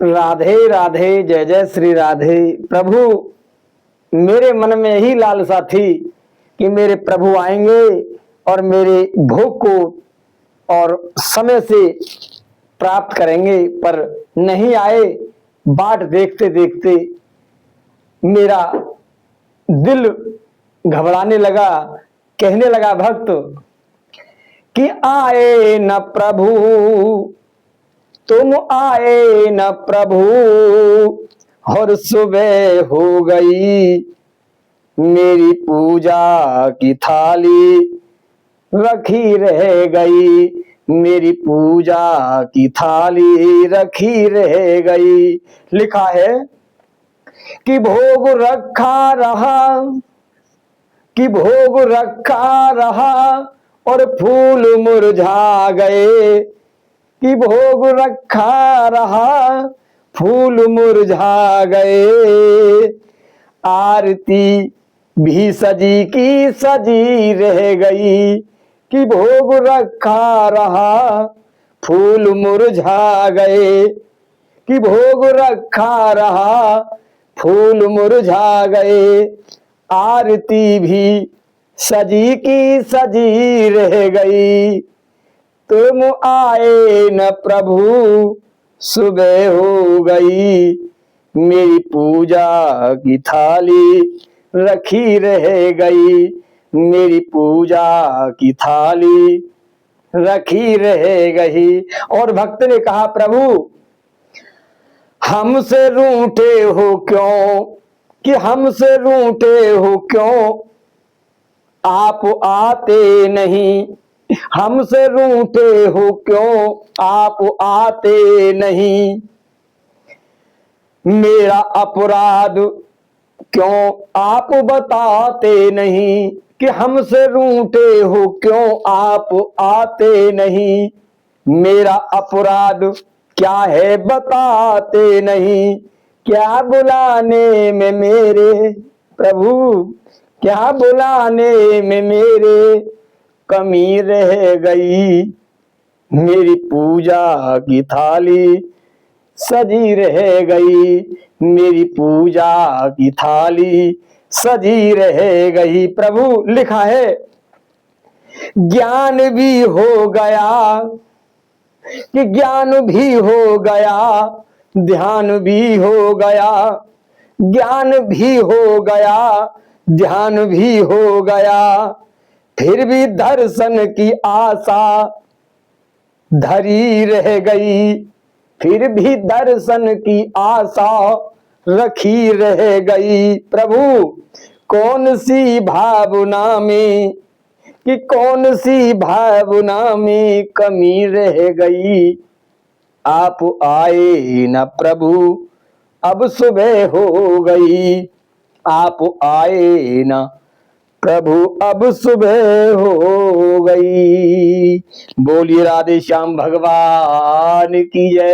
राधे राधे, जय जय श्री राधे। प्रभु, मेरे मन में यही लालसा थी कि मेरे प्रभु आएंगे और मेरे भोग को और समय से प्राप्त करेंगे, पर नहीं आए। बाट देखते देखते मेरा दिल घबराने लगा। कहने लगा भक्त कि आए न प्रभु, तुम आए न प्रभु, और सुबह हो गई, मेरी पूजा की थाली रखी रह गई, मेरी पूजा की थाली रखी रह गई। लिखा है कि भोग रखा रहा, कि भोग रखा रहा और फूल मुरझा गए, कि भोग रखा रहा फूल मुरझा गए। आरती भी सजी की सजी रह गई, कि भोग रखा रहा फूल मुरझा गए, कि भोग रखा रहा फूल मुरझा गए। आरती भी सजी की सजी रह गई, तुम आए न प्रभु, सुबह हो गई, मेरी पूजा की थाली रखी रह गई, मेरी पूजा की थाली रखी रह गई। और भक्त ने कहा, प्रभु हमसे रूठे हो क्यों, कि हमसे रूठे हो क्यों, आप आते नहीं, हमसे रूठे हो क्यों, आप आते नहीं, मेरा अपराध क्यों आप बताते नहीं, कि हमसे रूठे हो क्यों आप आते नहीं, मेरा अपराध क्या है बताते नहीं, क्या बुलाने में मेरे प्रभु, क्या बुलाने में मेरे कमी रह गई, मेरी पूजा की थाली सजी रह गई, मेरी पूजा की थाली सजी रह गई। प्रभु, लिखा है ज्ञान भी हो गया, कि ज्ञान भी हो गया, ध्यान भी हो गया, ज्ञान भी हो गया, ध्यान भी हो गया, फिर भी दर्शन की आशा धरी रह गई, फिर भी दर्शन की आशा रखी रह गई। प्रभु, कौन सी भावना में, कि कौन सी भावना में कमी रह गई, आप आए न प्रभु, अब सुबह हो गई, आप आए न प्रभु, अब सुबह हो गई। बोलिए राधे श्याम भगवान की जय।